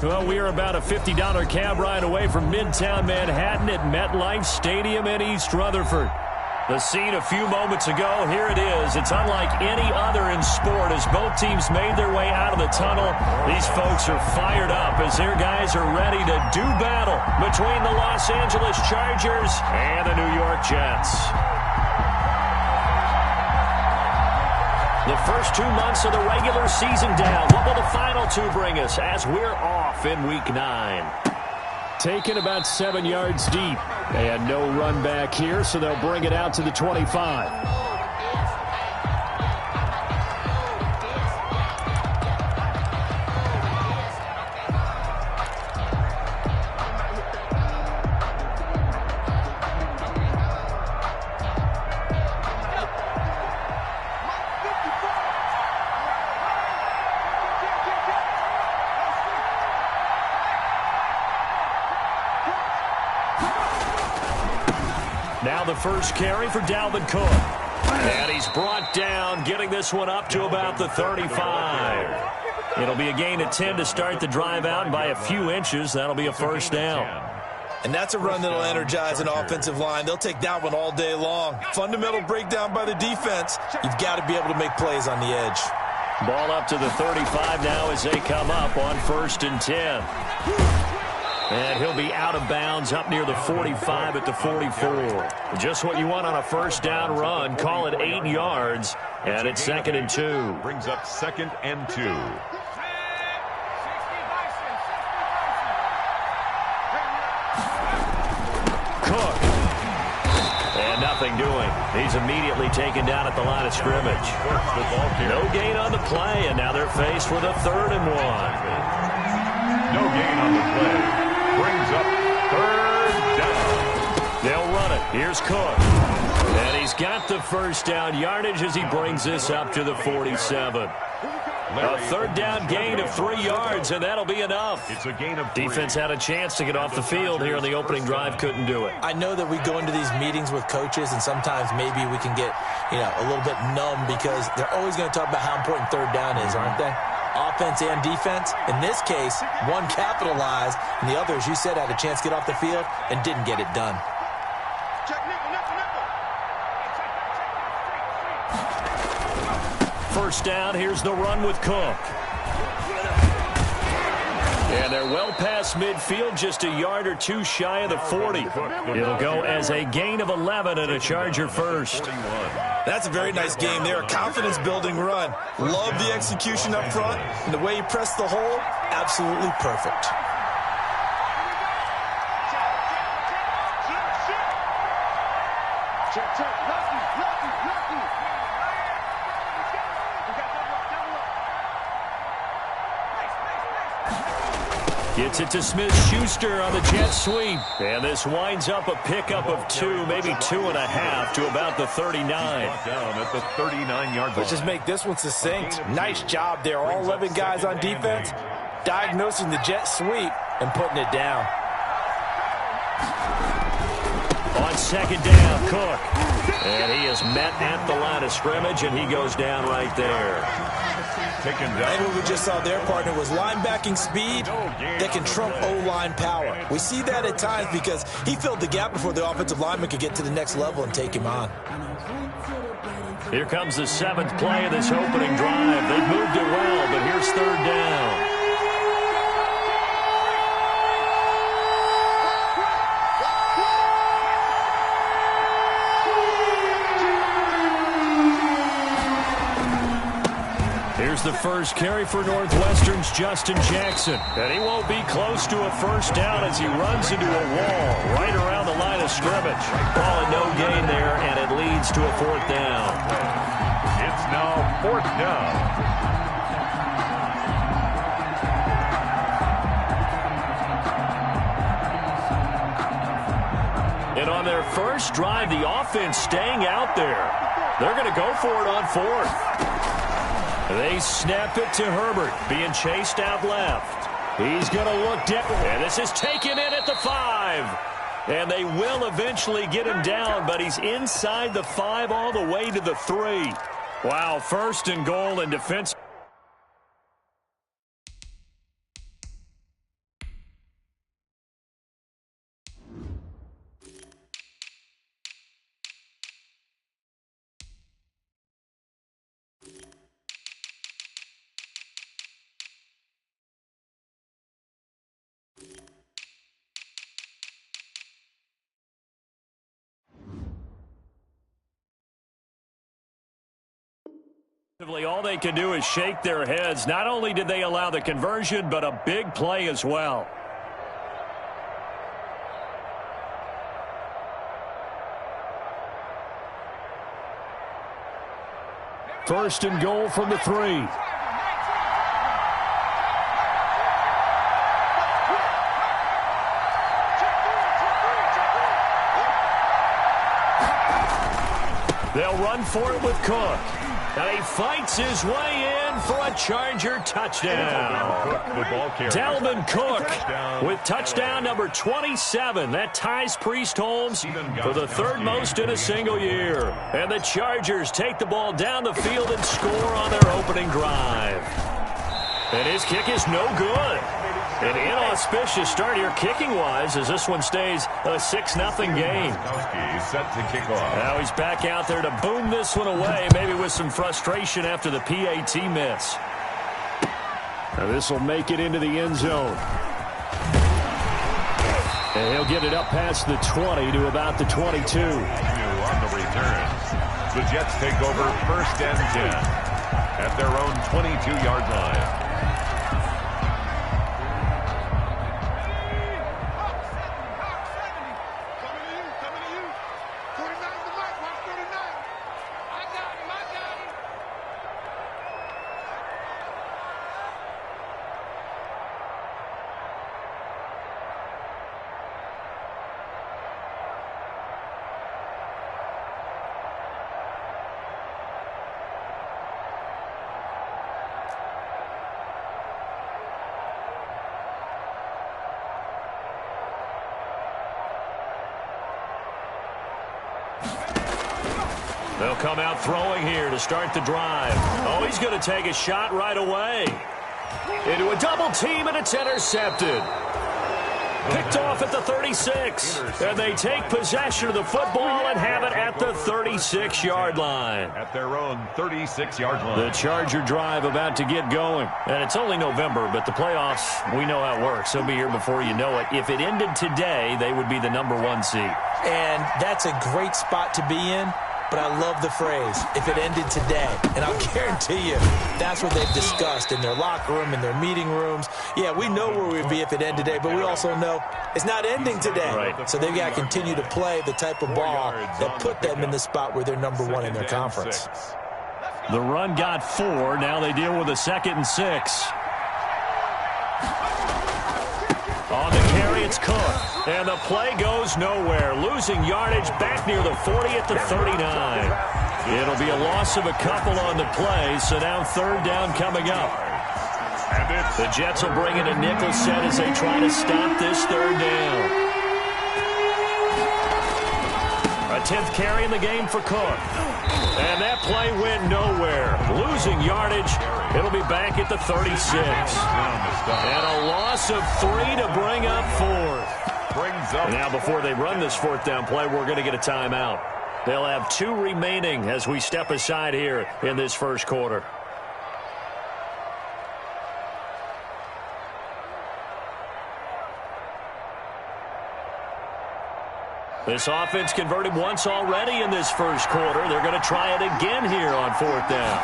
Well, we are about a $50 cab ride away from Midtown Manhattan at MetLife Stadium in East Rutherford. The scene a few moments ago, here it is. It's unlike any other in sport as both teams made their way out of the tunnel. These folks are fired up as their guys are ready to do battle between the Los Angeles Chargers and the New York Jets. The first 2 months of the regular season down. What will the final two bring us as we're off in Week 9? Taken about 7 yards deep. And no run back here, so they'll bring it out to the 25. Now the first carry for Dalvin Cook. And he's brought down, getting this one up to about the 35. It'll be a gain of 10 to start the drive out, and by a few inches, that'll be a first down. And that's a run that'll energize an offensive line. They'll take that one all day long. Fundamental breakdown by the defense. You've got to be able to make plays on the edge. Ball up to the 35 now as they come up on 1st and 10. And he'll be out of bounds up near the 45 at the 44. Just what you want on a first down run. Call it 8 yards. And it's 2nd and 2. Brings up 2nd and 2. Cook. And nothing doing. He's immediately taken down at the line of scrimmage. No gain on the play, and now they're faced with a 3rd and 1. No gain on the play. Brings up 3rd down. They'll run it. Here's Cook. And he's got the first down yardage as he brings this up to the 47. A 3rd down gain of 3 yards, and that'll be enough. It's a gain of 3. Defense had a chance to get off the field here in the opening drive, couldn't do it. I know that we go into these meetings with coaches, and sometimes maybe we can get, a little bit numb because they're always going to talk about how important 3rd down is, aren't they? Offense and defense. In this case, one capitalized, and the other, as you said, had a chance to get off the field and didn't get it done. First down, here's the run with Cook. And they're well past midfield, just a yard or two shy of the 40. It'll go as a gain of 11 and a Charger first. That's a very nice game there, a confidence-building run. Love the execution up front, and the way he pressed the hole, absolutely perfect. Gets it to Smith-Schuster on the jet sweep. And this winds up a pickup of 2, maybe 2.5 to about the 39. Down at the 39-yard line. Let's just make this one succinct. Nice job there. All 11 guys on defense diagnosing the jet sweep and putting it down. On 2nd down, Cook. And he is met at the line of scrimmage, and he goes down right there. Taken down. And what we just saw their partner was linebacking speed that can trump O-line power. We see that at times because he filled the gap before the offensive lineman could get to the next level and take him on. Here comes the 7th play of this opening drive. They've moved it well, but here's 3rd down. Here's the first carry for Northwestern's Justin Jackson. And he won't be close to a first down as he runs into a wall right around the line of scrimmage. Call it no gain there, and it leads to a 4th down. It's now 4th down. And on their first drive, the offense staying out there. They're going to go for it on 4th. They snap it to Herbert, being chased out left. He's going to look down, and this is taken in at the 5. And they will eventually get him down, but he's inside the 5 all the way to the 3. Wow, 1st and goal and defense. All they can do is shake their heads. Not only did they allow the conversion, but a big play as well. First and goal from the 3. They'll run for it with Cook. And he fights his way in for a Charger touchdown. Dalvin Cook with touchdown number 27. That ties Priest Holmes for the third most in a single year. And the Chargers take the ball down the field and score on their opening drive. And his kick is no good. An inauspicious start here kicking-wise as this one stays a 6-0 game. Set to kick off. Now he's back out there to boom this one away, maybe with some frustration after the PAT miss. Now this will make it into the end zone. And he'll get it up past the 20 to about the 22. On the return. The Jets take over first and 10 at their own 22-yard line. They'll come out throwing here to start the drive. Oh, he's going to take a shot right away. Into a double team, and it's intercepted. Picked off at the 36. And they take possession of the football and have it at the 36-yard line. At their own 36-yard line. The Charger drive about to get going. And it's only November, but the playoffs, we know how it works. They'll be here before you know it. If it ended today, they would be the #1 seed. And that's a great spot to be in. But I love the phrase, if it ended today. And I'll guarantee you, that's what they've discussed in their locker room, in their meeting rooms. Yeah, we know where we'd be if it ended today, but we also know it's not ending today. Right. So they've got to continue to play the type of ball that put them in the spot where they're #1 in their conference. The run got 4. Now they deal with a 2nd and 6. On the carry, it's Cook. And the play goes nowhere. Losing yardage back near the 40 at the 39. It'll be a loss of a couple on the play, so now 3rd down coming up. The Jets will bring in a nickel set as they try to stop this 3rd down. A 10th carry in the game for Cook. And that play went nowhere. Losing yardage. It'll be back at the 36. And a loss of 3 to bring up 4th. Now, before they run this 4th down play, we're going to get a timeout. They'll have 2 remaining as we step aside here in this first quarter. This offense converted once already in this first quarter. They're going to try it again here on 4th down.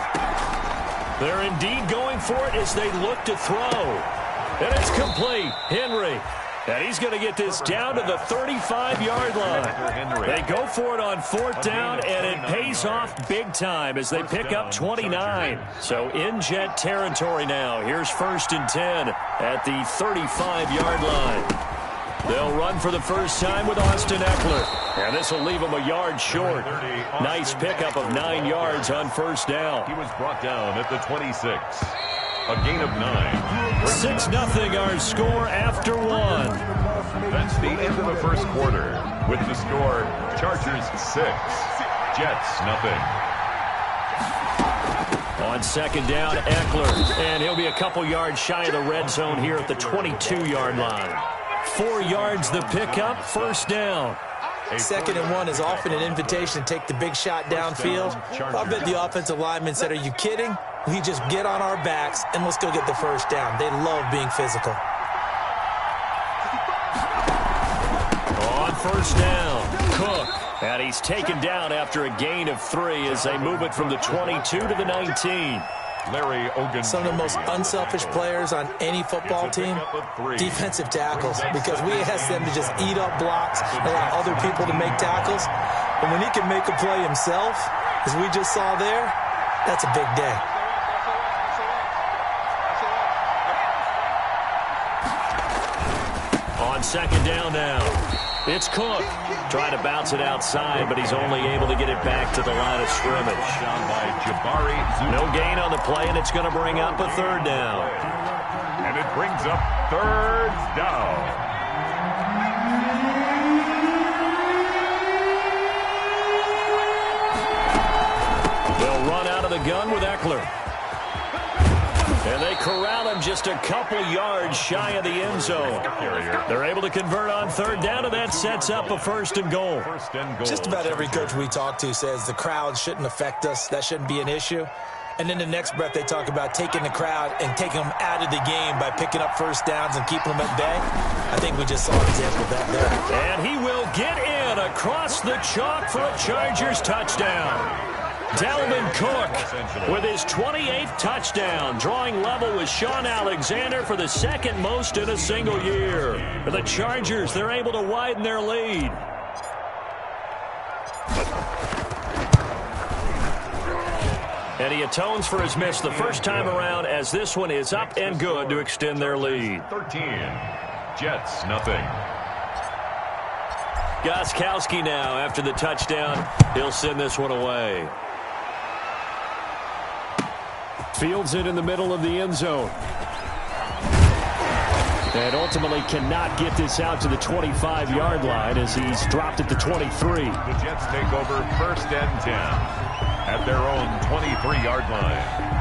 They're indeed going for it as they look to throw. And it's complete. Henry. And he's going to get this down to the 35-yard line. They go for it on 4th down, and it pays off big time as they pick up 29. So in Jet territory now. Here's 1st and 10 at the 35-yard line. They'll run for the first time with Austin Eckler. And this will leave him a yard short. Nice pickup of 9 yards on 1st down. He was brought down at the 26. A gain of 9. 6-0 our score after 1. That's the end of the first quarter. With the score, Chargers 6, Jets 0. On 2nd down, Eckler. And he'll be a couple yards shy of the red zone here at the 22-yard line. 4 yards the pickup, 1st down. 2nd and 1 is often an invitation to take the big shot downfield. I bet the offensive lineman said, are you kidding? We just get on our backs and let's go get the 1st down. They love being physical. On 1st down, Cook. And he's taken down after a gain of 3 as they move it from the 22 to the 19. Larry Ogun. Some of the most unselfish players on any football team, defensive tackles, because we ask them to just eat up blocks, allow other people to make tackles. But when he can make a play himself, as we just saw there, that's a big day. On second down now, it's Cook. Trying to bounce it outside, but he's only able to get it back to the line of scrimmage. Down by Jabari. No gain on the play, and it's going to bring up a third down. And it brings up third down. They'll run out of the gun with Eckler. And they corral him just a couple yards shy of the end zone. They're able to convert on third down, and that sets up a first and goal. Just about every coach we talk to says the crowd shouldn't affect us. That shouldn't be an issue. And then the next breath they talk about taking the crowd and taking them out of the game by picking up first downs and keeping them at bay. I think we just saw an example of that there. And he will get in across the chalk for a Chargers touchdown. Dalvin Cook with his 28th touchdown, drawing level with Sean Alexander for the second most in a single year. For the Chargers, they're able to widen their lead. And he atones for his miss the first time around, as this one is up and good to extend their lead. 13. Jets, nothing. Gostkowski now after the touchdown. He'll send this one away. Fields it in the middle of the end zone. And ultimately cannot get this out to the 25-yard line as he's dropped at the 23. The Jets take over first and 10 at their own 23-yard line.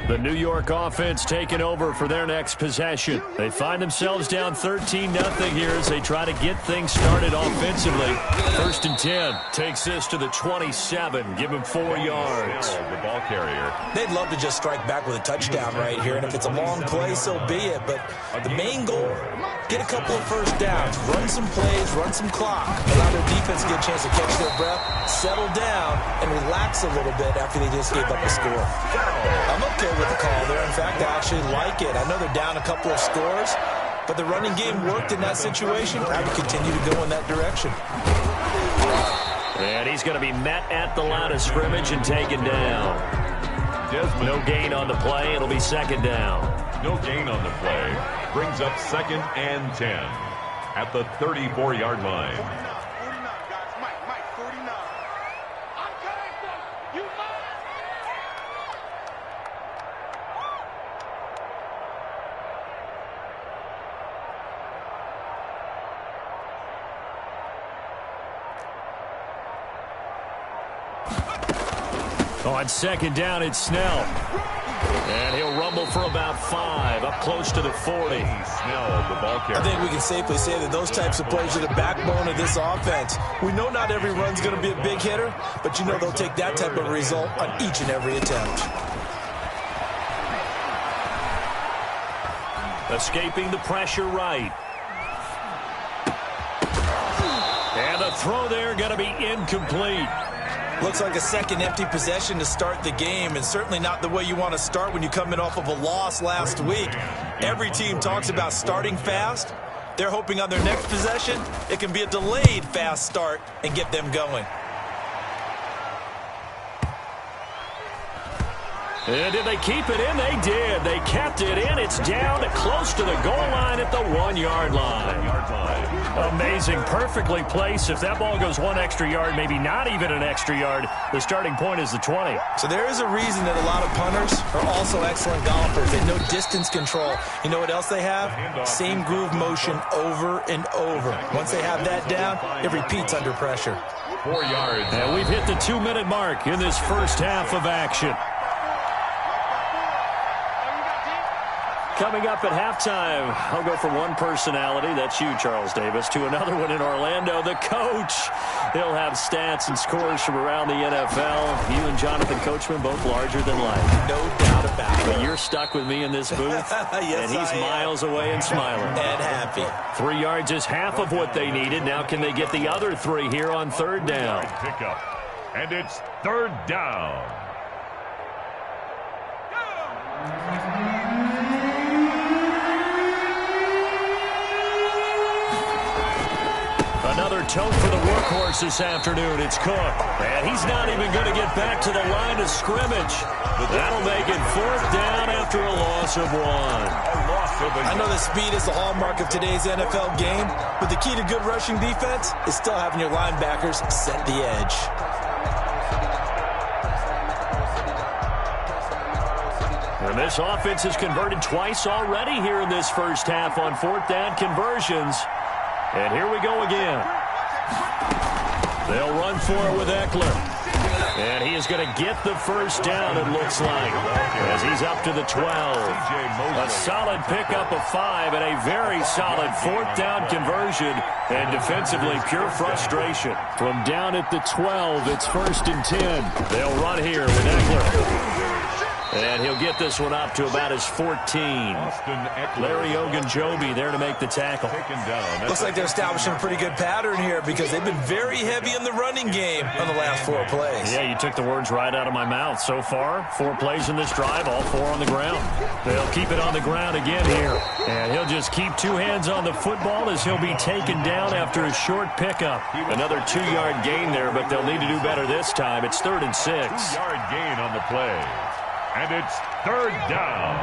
The New York offense taking over for their next possession. They find themselves down 13-0 here as they try to get things started offensively. 1st and 10. Takes this to the 27. Give him 4 yards. The ball carrier. They'd love to just strike back with a touchdown right here, and if it's a long play, so be it. But the main goal, get a couple of first downs, run some plays, run some clock, allow their defense to get a chance to catch their breath, settle down, and relax a little bit after they just gave up a score. I'm okay with the call there. In fact, I actually like it. I know they're down a couple of scores, but the running game worked in that situation. I would continue to go in that direction. And he's going to be met at the line of scrimmage and taken down. No gain on the play. It'll be 2nd down. No gain on the play. Brings up 2nd and 10 at the 34-yard line. On 2nd down, it's Snell. And he'll rumble for about 5, up close to the 40. Snell, the ball carrier. I think we can safely say that those types of plays are the backbone of this offense. We know not every run's going to be a big hitter, but you know they'll take that type of result on each and every attempt. Escaping the pressure right. And the throw there going to be incomplete. Looks like a second empty possession to start the game, and certainly not the way you want to start when you come in off of a loss last week. Every team talks about starting fast. They're hoping on their next possession, it can be a delayed fast start and get them going. And did they keep it in? They did. They kept it in. It's down close to the goal line at the 1-yard line. Amazing. Perfectly placed. If that ball goes 1 extra yard, maybe not even an extra yard, the starting point is the 20. So there is a reason that a lot of punters are also excellent golfers. They know distance control. You know what else they have? Same groove motion over and over. Once they have that down, it repeats under pressure. 4 yards. And we've hit the 2-minute mark in this first half of action. Coming up at halftime, I'll go from one personality, that's you, Charles Davis, to another one in Orlando, the coach. He'll have stats and scores from around the NFL. You and Jonathan Coachman, both larger than life. No doubt about it. But you're stuck with me in this booth, yes, and he's miles away and smiling. And happy. 3 yards is half of what they needed. Now can they get the other 3 here on 3rd down? Pickup. And it's 3rd down. Another tote for the workhorse this afternoon. It's Cook. And he's not even going to get back to the line of scrimmage. That'll make it 4th down after a loss of 1. I know that speed is the hallmark of today's NFL game, but the key to good rushing defense is still having your linebackers set the edge. And this offense has converted twice already here in this first half on 4th down conversions. And here we go again. They'll run for it with Eckler. And he is going to get the first down, it looks like, as he's up to the 12. A solid pickup of 5 and a very solid 4th down conversion. And defensively, pure frustration. From down at the 12, it's 1st and 10. They'll run here with Eckler. And he'll get this one up to about his 14. Larry Ogunjobi there to make the tackle. Looks like they're establishing a pretty good pattern here because they've been very heavy in the running game on the last 4 plays. Yeah, you took the words right out of my mouth. So far, 4 plays in this drive, all 4 on the ground. They'll keep it on the ground again here. And he'll just keep 2 hands on the football as he'll be taken down after a short pickup. Another 2-yard gain there, but they'll need to do better this time. It's 3rd and 6. 2-yard gain on the play. And it's 3rd down.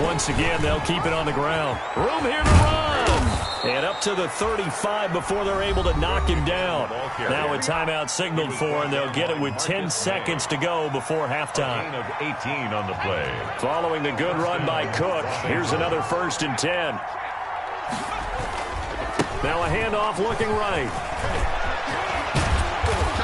Once again, they'll keep it on the ground. Room here to run. And up to the 35 before they're able to knock him down. Now a timeout signaled for, and they'll get it with 10 seconds to go before halftime. Gain of 18 on the play. Following the good run by Cook, here's another 1st and 10. Now a handoff looking right.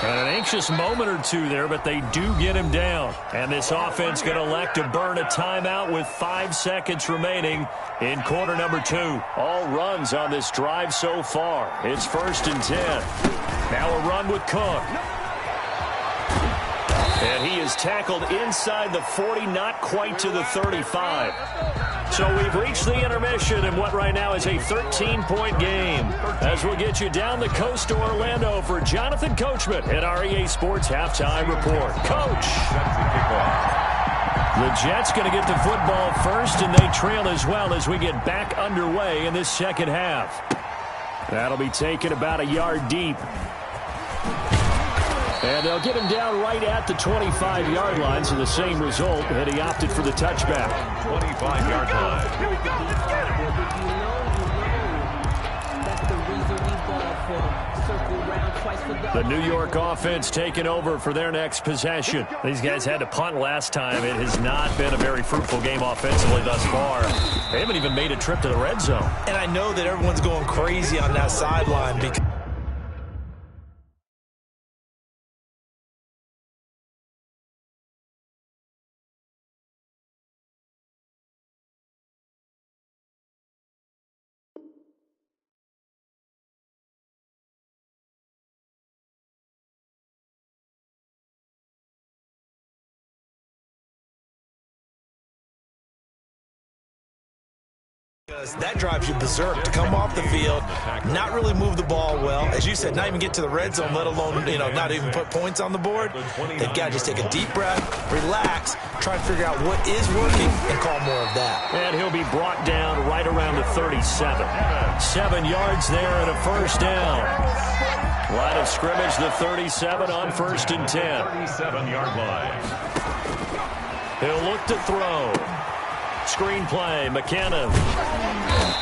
An anxious moment or two there, but they do get him down. And this offense going to elect to burn a timeout with 5 seconds remaining in quarter number 2. All runs on this drive so far. It's 1st and 10. Now a run with Cook. And he is tackled inside the 40, not quite to the 35. So we've reached the intermission in what right now is a 13-point game. As we'll get you down the coast to Orlando for Jonathan Coachman at our EA Sports Halftime Report. Coach! The Jets going to get the football first, and they trail as well as we get back underway in this second half. That'll be taken about a yard deep. And they'll get him down right at the 25-yard line, so the same result, and he opted for the touchback. 25-yard line. The New York offense taking over for their next possession. These guys had to punt last time. It has not been a very fruitful game offensively thus far. They haven't even made a trip to the red zone. And I know that everyone's going crazy on that sideline because that drives you berserk to come off the field, not really move the ball well. As you said, not even get to the red zone, let alone, not even put points on the board. They've got to just take a deep breath, relax, try to figure out what is working, and call more of that. And he'll be brought down right around the 37. 7 yards there and a first down. Line of scrimmage, the 37 on 1st and 10. 37-yard line. He'll look to throw. Screen play, McKinnon.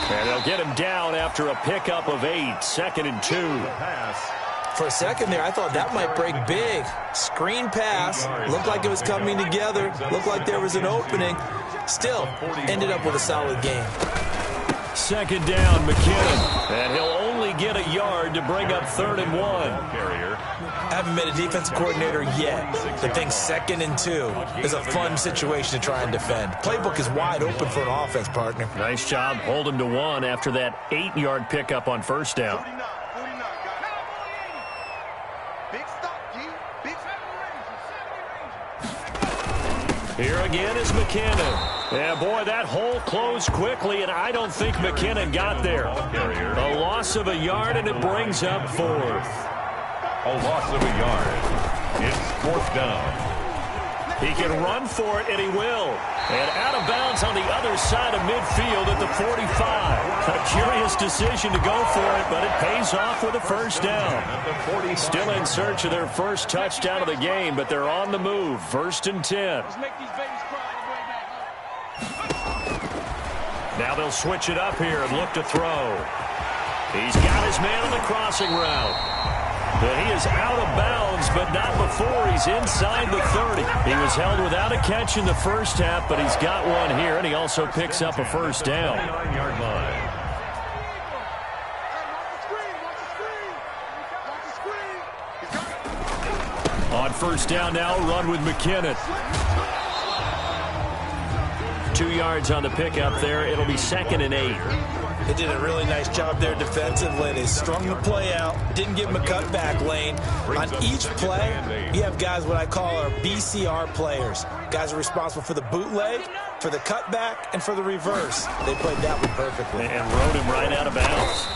And they'll get him down after a pickup of 8, 2nd and 2. For a second there, I thought that might break big. Screen pass, looked like it was coming together, looked like there was an opening. Still, ended up with a solid game. 2nd down, McKinnon. And he'll only get a yard to bring up 3rd and 1. I haven't been a defensive coordinator yet. The thing 2nd and 2 is a fun situation to try and defend. Playbook is wide open for an offense, partner. Nice job. Hold him to 1 after that 8-yard pickup on 1st down. Here again is McKinnon. Yeah, boy, that hole closed quickly, and I don't think McKinnon got there. A loss of a yard, and it brings up 4th. A loss of a yard. It's 4th down. He can run for it, and he will. And out of bounds on the other side of midfield at the 45. A curious decision to go for it, but it pays off with a first down. Still in search of their first touchdown of the game, but they're on the move. 1st and 10. Now they'll switch it up here and look to throw. He's got his man on the crossing route. But he is out of bounds, but not before he's inside the 30. He was held without a catch in the first half, but he's got one here, and he also picks up a first down. 9-yard line. On 1st down now, run with McKinnon. 2 yards on the pickup there. It'll be 2nd and 8. They did a really nice job there defensively. They strung the play out, didn't give him a cutback lane. On each play, you have guys what I call our BCR players. Guys are responsible for the bootleg, for the cutback, and for the reverse. They played that one perfectly. And rode him right out of bounds.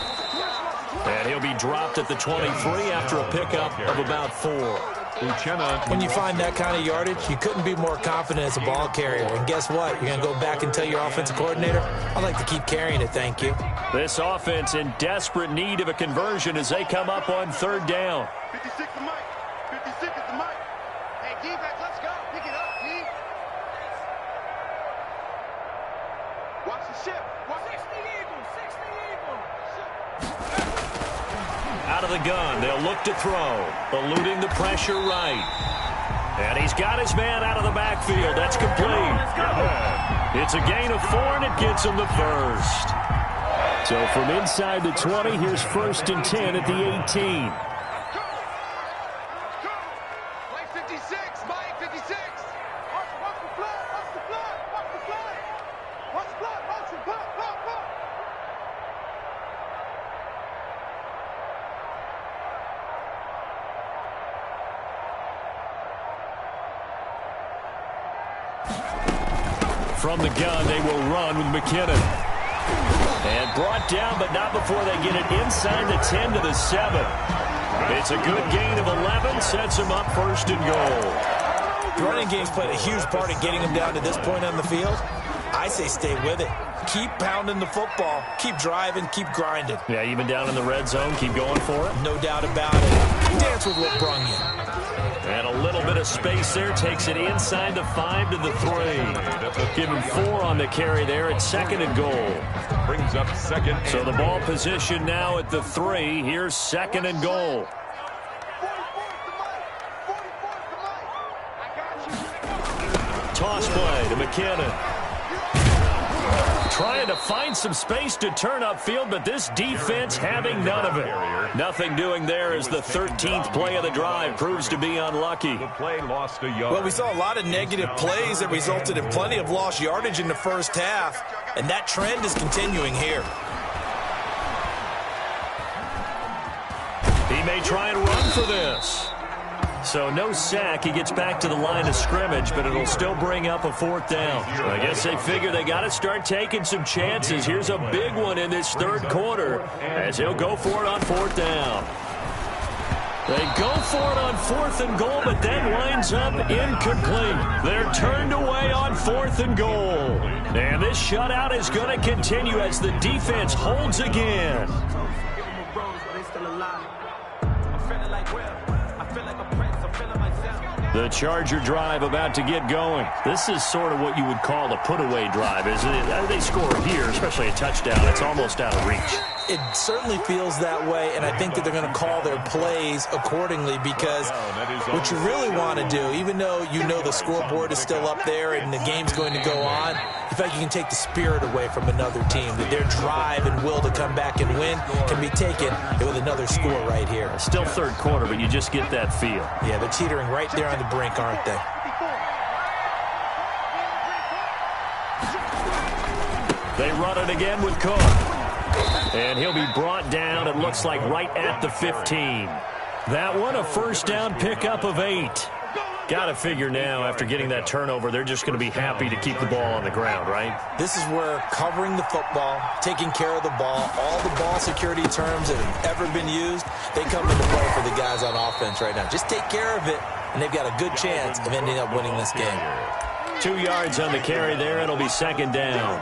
And he'll be dropped at the 23 after a pickup of about 4. When you find that kind of yardage, you couldn't be more confident as a ball carrier. And guess what? You're going to go back and tell your offensive coordinator, I'd like to keep carrying it, thank you. This offense in desperate need of a conversion as they come up on 3rd down. 56 the mic. 56 is the mic. Hey, defense, let's go. Pick it up, D. Watch the ship. Watch 60 Eagles. 60 Eagles. Out of the gun, they'll look to throw, eluding the pressure right. And he's got his man out of the backfield. That's complete. It's a gain of 4, and it gets him the first. So from inside the 20, here's 1st and 10 at the 18. 56. Watch the flag. Watch the flag. Watch the flag. Watch the flag. Watch the flag. From the gun, they will run with McKinnon. And brought down, but not before they get it inside the 10 to the 7. It's a good gain of 11, sets them up first and goal. The running game's played a huge part in getting them down to this point on the field. I say stay with it. Keep pounding the football. Keep driving. Keep grinding. Yeah, even down in the red zone, keep going for it. No doubt about it. Dance with what brung you. And a little bit of space there takes it inside the 5 to the 3. Give him 4 on the carry there at second and goal. Brings up second. So the ball position now at the 3. Here's second and goal. Toss play to McKinnon. Trying to find some space to turn upfield, but this defense having none of it. Nothing doing there as the 13th play of the drive proves to be unlucky. The play lost a yard. Well, we saw a lot of negative plays that resulted in plenty of lost yardage in the first half, and that trend is continuing here. He may try and run for this. So no sack. He gets back to the line of scrimmage, but it'll still bring up a 4th down. I guess they figure they got to start taking some chances. Here's a big one in this third quarter as he'll go for it on 4th down. They go for it on 4th and goal, but that winds up incomplete. They're turned away on 4th and goal. And this shutout is going to continue as the defense holds again. The Charger drive about to get going. This is sort of what you would call a put-away drive, isn't it? They score here, especially a touchdown. It's almost out of reach. It certainly feels that way, and I think that they're going to call their plays accordingly because what you really want to do, even though you know the scoreboard is still up there and the game's going to go on, in fact, you can take the spirit away from another team, that their drive and will to come back and win can be taken with another score right here. Still third quarter, but you just get that feel. Yeah, they're teetering right there on the brink, aren't they? They run it again with Cook. And he'll be brought down, it looks like, right at the 15. That one, a first down pickup of 8. Got to figure now, after getting that turnover, they're just going to be happy to keep the ball on the ground, right? This is where covering the football, taking care of the ball, all the ball security terms that have ever been used, they come into play for the guys on offense right now. Just take care of it, and they've got a good chance of ending up winning this game. 2 yards on the carry there. It'll be second down.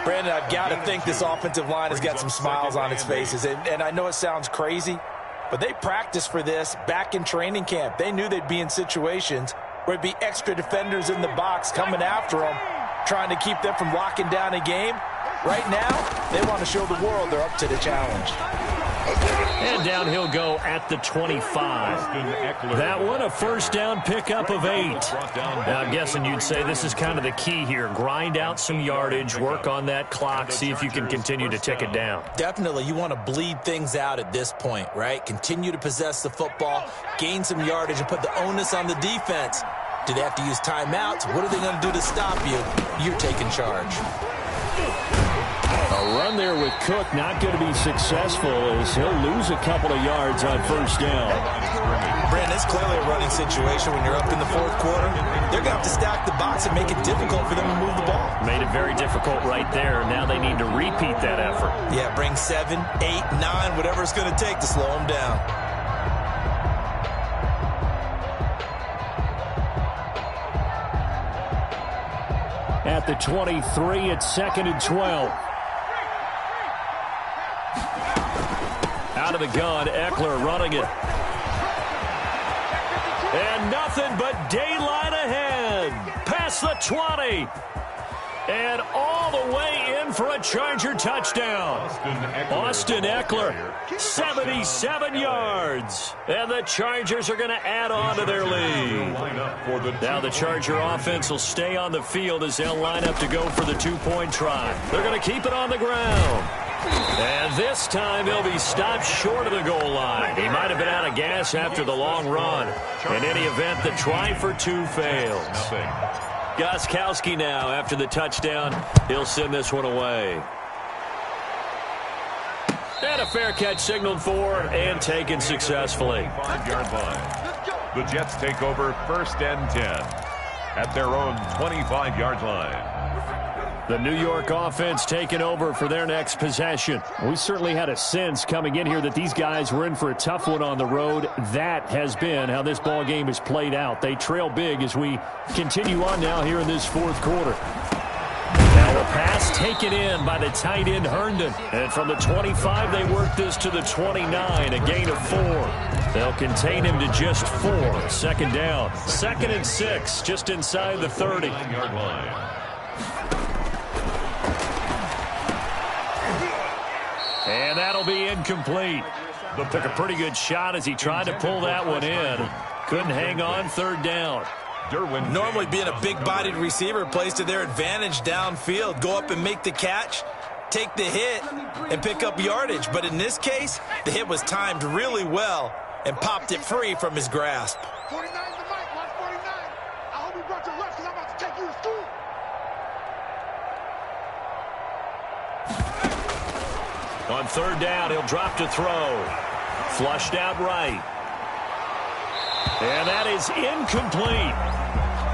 Brandon, I've got to think this offensive line has got some smiles on its faces. And I know it sounds crazy, but they practiced for this back in training camp. They knew they'd be in situations where it'd be extra defenders in the box coming after them, trying to keep them from locking down a game. Right now, they want to show the world they're up to the challenge. And down he'll go at the 25. That one, a first down pickup of 8. Now, I'm guessing you'd say this is kind of the key here. Grind out some yardage, work on that clock, see if you can continue to tick it down. Definitely. You want to bleed things out at this point, right? Continue to possess the football, gain some yardage, and put the onus on the defense. Do they have to use timeouts? What are they going to do to stop you? You're taking charge. A run there with Cook not going to be successful as he'll lose a couple of yards on first down. Brandon, it's clearly a running situation when you're up in the fourth quarter. They're going to have to stack the box and make it difficult for them to move the ball. Made it very difficult right there. Now they need to repeat that effort. Yeah, bring 7, 8, 9, whatever it's going to take to slow them down. At the 23, it's second and 12. Out of the gun, Eckler running it. And nothing but daylight ahead. Past the 20. And all the way in for a Charger touchdown. Austin Eckler, 77 yards. And the Chargers are going to add on to their lead. Now the Charger offense will stay on the field as they'll line up to go for the 2-point try. They're going to keep it on the ground. And this time he'll be stopped short of the goal line. He might have been out of gas after the long run. In any event, the try for two fails. Gostkowski now after the touchdown. He'll send this one away. And a fair catch signaled for and taken successfully. 5-yard line. The Jets take over 1st and 10 at their own 25-yard line. The New York offense taking over for their next possession. We certainly had a sense coming in here that these guys were in for a tough one on the road. That has been how this ball game has played out. They trail big as we continue on now here in this fourth quarter. Now the pass taken in by the tight end Herndon. And from the 25, they work this to the 29, a gain of 4. They'll contain him to just 4. 2nd down. 2nd and 6, just inside the 30. 9-yard line. And that'll be incomplete. Took a pretty good shot as he tried to pull that one in. Couldn't hang on. 3rd down. Normally being a big-bodied receiver plays to their advantage downfield. Go up and make the catch, take the hit, and pick up yardage. But in this case, the hit was timed really well and popped it free from his grasp. 49 to Mike, 149. I hope you brought your lunch because I'm about to take you to school. On 3rd down, he'll drop to throw. Flushed out right. And that is incomplete.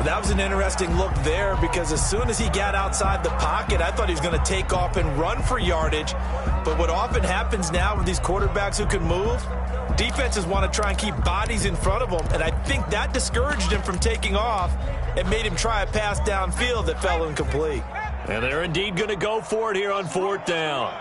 That was an interesting look there because as soon as he got outside the pocket, I thought he was going to take off and run for yardage. But what often happens now with these quarterbacks who can move, defenses want to try and keep bodies in front of them, and I think that discouraged him from taking off and made him try a pass downfield that fell incomplete. And they're indeed going to go for it here on 4th down.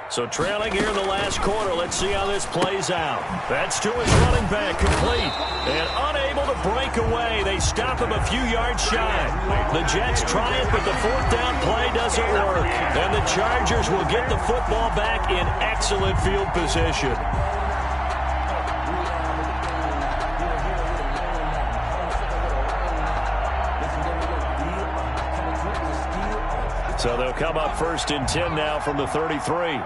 So trailing here in the last quarter, let's see how this plays out. That's to his running back, complete. And unable to break away. They stop him a few yards shy. The Jets try it, but the 4th down play doesn't work. And the Chargers will get the football back in excellent field position. So they'll come up 1st and 10 now from the 33.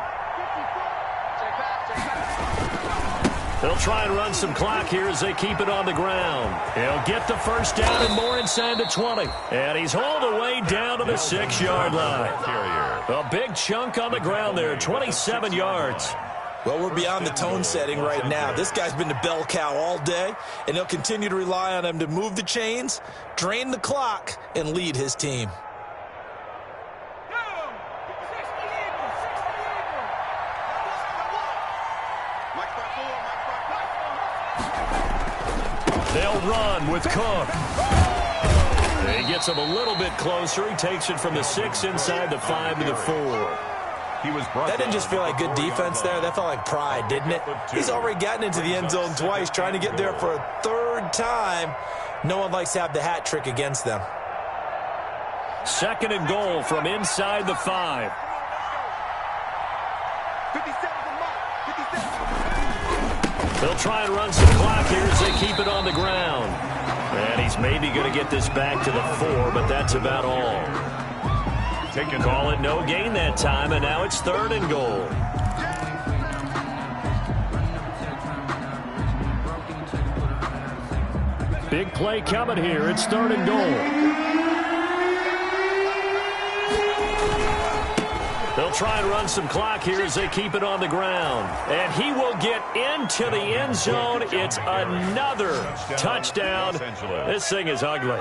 They'll try and run some clock here as they keep it on the ground. He'll get the 1st down and more inside the 20. And he's hauled away down to the 6-yard line. A big chunk on the ground there, 27 yards. Well, we're beyond the tone setting right now. This guy's been the bell cow all day, and he'll continue to rely on him to move the chains, drain the clock, and lead his team. They'll run with Cook. He gets him a little bit closer. He takes it from the 6 inside the 5 to the 4. That didn't just feel like good defense there. That felt like pride, didn't it? He's already gotten into the end zone twice, trying to get there for a 3rd time. No one likes to have the hat trick against them. 2nd and goal from inside the 5. 57 to Mike, 57. They'll try and run some clock here as they keep it on the ground. And he's maybe going to get this back to the 4, but that's about all. Call it no gain that time, and now it's 3rd and goal. Big play coming here. It's 3rd and goal. They'll try and run some clock here as they keep it on the ground. And he will get into the end zone. It's another touchdown. This thing is ugly.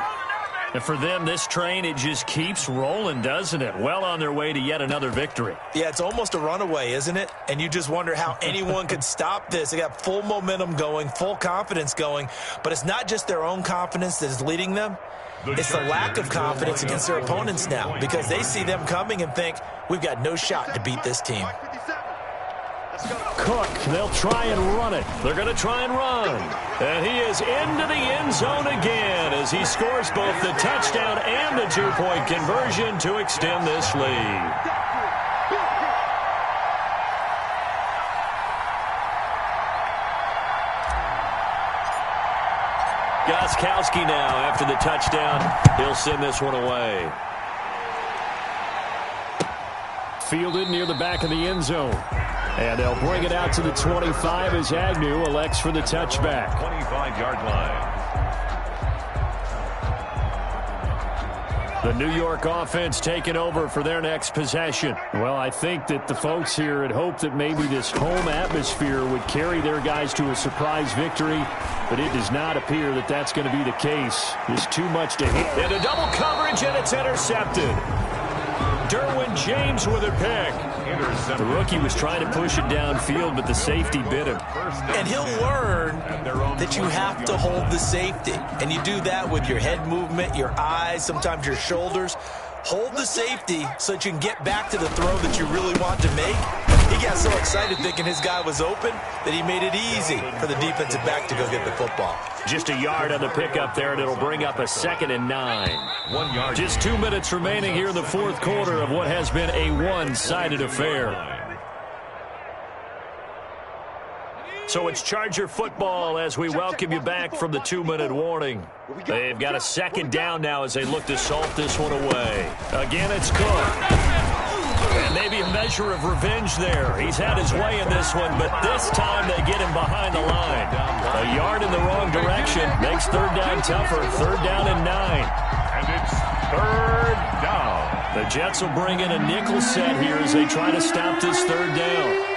And for them, this train, it just keeps rolling, doesn't it? Well on their way to yet another victory. Yeah, it's almost a runaway, isn't it? And you just wonder how anyone could stop this. They got full momentum going, full confidence going. But it's not just their own confidence that is leading them. It's the lack of confidence against their opponents now because they see them coming and think, we've got no shot to beat this team. Cook, they'll try and run it. They're going to try and run. And he is into the end zone again as he scores both the touchdown and the two-point conversion to extend this lead. Gostkowski now after the touchdown. He'll send this one away. fielded near the back of the end zone. And they'll bring it out to the 25 as Agnew elects for the touchback. 25-yard line. The New York offense taking over for their next possession. Well, I think that the folks here had hoped that maybe this home atmosphere would carry their guys to a surprise victory, but it does not appear that that's going to be the case. There's too much to hit. And a double coverage, and it's intercepted. Derwin James with a pick. The rookie was trying to push it downfield, but the safety bit him. And he'll learn that you have to hold the safety. And you do that with your head movement, your eyes, sometimes your shoulders. Hold the safety so that you can get back to the throw that you really want to make. He got so excited thinking his guy was open that he made it easy for the defensive back to go get the football. Just a yard on the pickup there, and it'll bring up a 2nd and 9. 1 yard. Just 2 minutes remaining here in the fourth quarter of what has been a one-sided affair. So it's Charger football as we welcome you back from the 2-minute warning. They've got a 2nd down now as they look to salt this one away. Again, it's Cook. And maybe a measure of revenge there. He's had his way in this one, but this time they get him behind the line. A yard in the wrong direction makes 3rd down tougher. 3rd down and 9. And it's 3rd down. The Jets will bring in a nickel set here as they try to stop this 3rd down.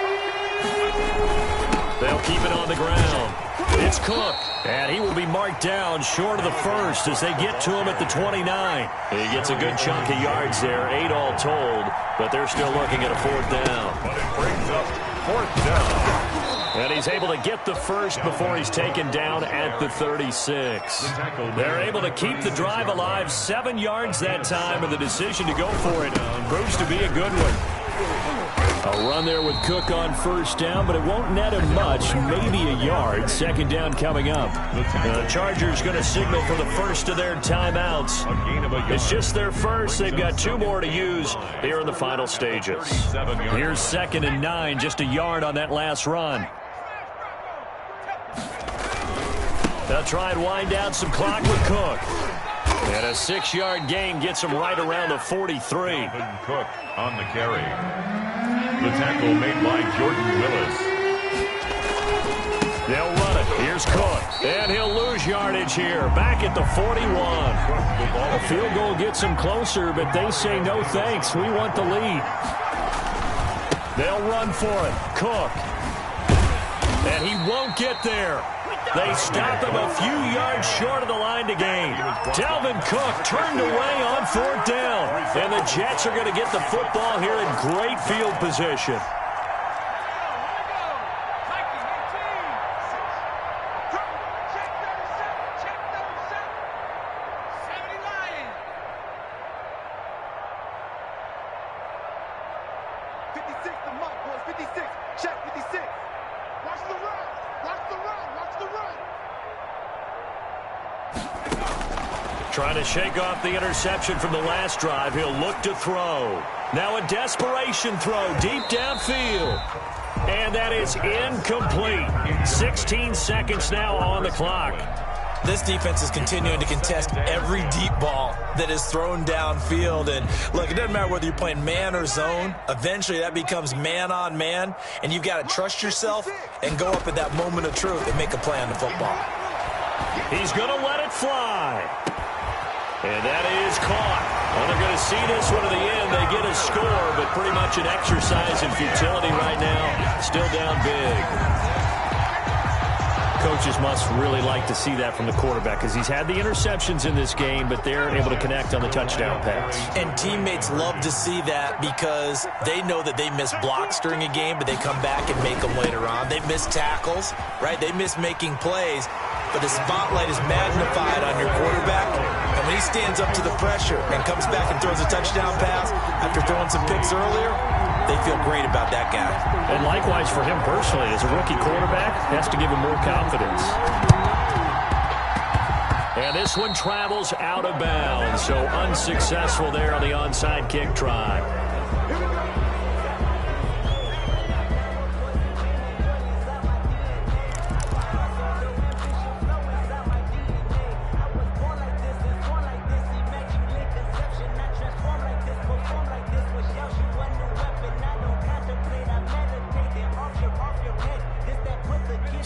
They'll keep it on the ground. It's Cook, and he will be marked down short of the first as they get to him at the 29. He gets a good chunk of yards there, 8 all told, but they're still looking at a 4th down. But it brings up 4th down. And he's able to get the first before he's taken down at the 36. They're able to keep the drive alive, 7 yards that time, and the decision to go for it proves to be a good one. A run there with Cook on 1st down, but it won't net him much, maybe a yard. 2nd down coming up. The Chargers going to signal for the first of their timeouts. It's just their first. They've got 2 more to use here in the final stages. Here's 2nd and 9, just a yard on that last run. They'll try and wind down some clock with Cook. And a 6-yard gain gets him right around the 43. Cook on the carry. The tackle made by Jordan Willis. They'll run it. Here's Cook. And he'll lose yardage here. Back at the 41. A field goal gets him closer, but they say no thanks. We want the lead. They'll run for it. Cook. And he won't get there. They stop him a few yards short of the line to gain. Dalvin Cook turned away on 4th down. And the Jets are going to get the football here in great field position. Trying to shake off the interception from the last drive. He'll look to throw. Now a desperation throw deep downfield. And that is incomplete. 16 seconds now on the clock. This defense is continuing to contest every deep ball that is thrown downfield. And look, it doesn't matter whether you're playing man or zone. Eventually that becomes man on man. And you've got to trust yourself and go up at that moment of truth and make a play on the football. He's going to let it fly. And that is caught. Well, they're going to see this one to the end. They get a score, but pretty much an exercise in futility right now. Still down big. Coaches must really like to see that from the quarterback because he's had the interceptions in this game, but they're able to connect on the touchdown pass. And teammates love to see that because they know that they miss blocks during a game, but they come back and make them later on. They miss tackles, right? They miss making plays, but the spotlight is magnified on your quarterback. And when he stands up to the pressure and comes back and throws a touchdown pass after throwing some picks earlier, they feel great about that guy. And likewise for him personally, as a rookie quarterback, has to give him more confidence. And this one travels out of bounds, so unsuccessful there on the onside kick try.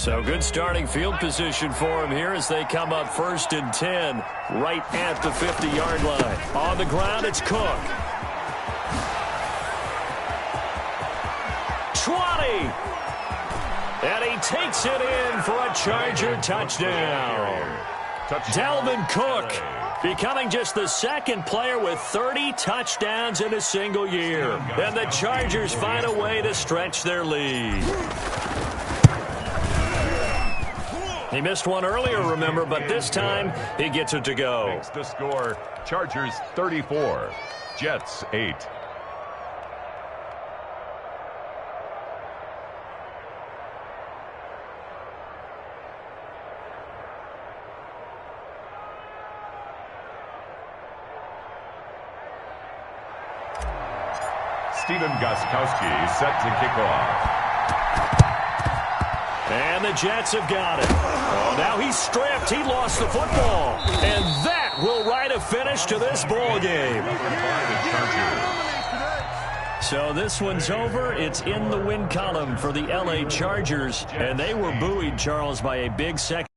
So good starting field position for him here as they come up 1st and 10 right at the 50-yard line. On the ground, it's Cook. 20. And he takes it in for a Charger touchdown. Dalvin Cook becoming just the second player with 30 touchdowns in a single year. And the Chargers find a way to stretch their lead. He missed one earlier, remember, but this time he gets it to go. Makes the score, Chargers 34, Jets 8. Steven Gostkowski set to kick off. And the Jets have got it. Oh, now he's stripped. He lost the football. And that will write a finish to this ball game. So this one's over. It's in the win column for the LA Chargers. And they were buoyed, Charles, by a big second.